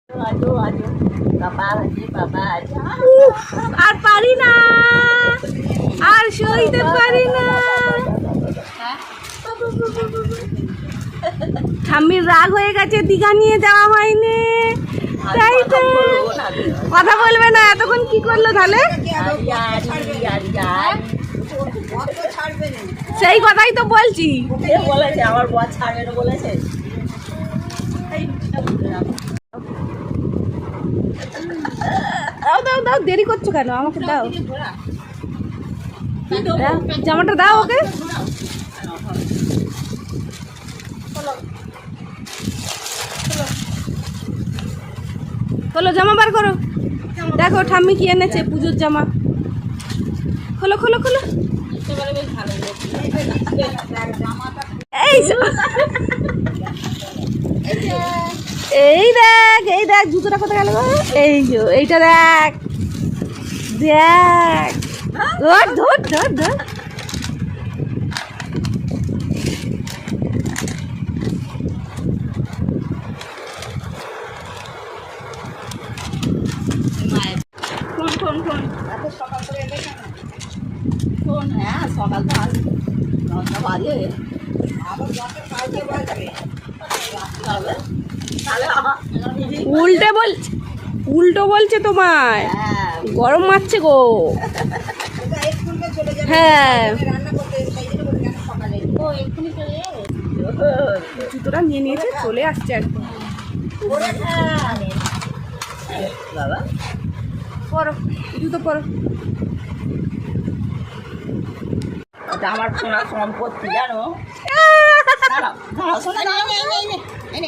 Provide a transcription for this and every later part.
আর পারি না, আর সইতে পারি না। ঠাম্মির রাগ হয়ে গেছে, দীঘা নিয়ে যাওয়া হয়নি, তাই তো কথা বলবে না। এতক্ষণ কি করলো তাহলে? সেই কথাই তো বলছি। বলেছে আমার বর ছাড়বে না বলেছে। দাও দাও দাও, দেরি করছো কেন? আমাকে দাও, জামাটা দাও ওকে। খোলো, জামা বার করো। দেখো ঠাম্মি কি এনেছে, পুজোর জামা। খোলো খোলো খোলো। এই দেখ, এই দেখ জুতোটা কোথায় গেল? এই যে এইটা দেখ, দেখ, ধর ধর ধর ধর। ফোন ফোন ফোন, এত সকাল করে এলে কেন? ফোন, হ্যাঁ সকাল তো আসবে, 9টা বাজে, আবার 10টা বাজে বাজবে। উল্টে বলছে, উল্টো বলছে তোমায়, গরম মারছে গো। হ্যাঁ, জুতোটা নিয়ে নিয়েছে, চলে আসছে একদম। বাবা পরো জুতো পরো। এটা আমার সোনার সম্পত্তি জানো।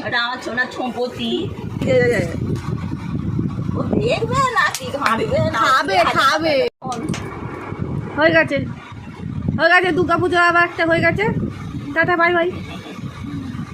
এটা আমার সোনার সম্পত্তি। ও দেখবে নাকি ঘাঁটবে না? খাবে খাবে। হয়ে গেছে, হয়ে গেছে, দুর্গা পুজো আবার একটা হয়ে গেছে। Tata, bye bye.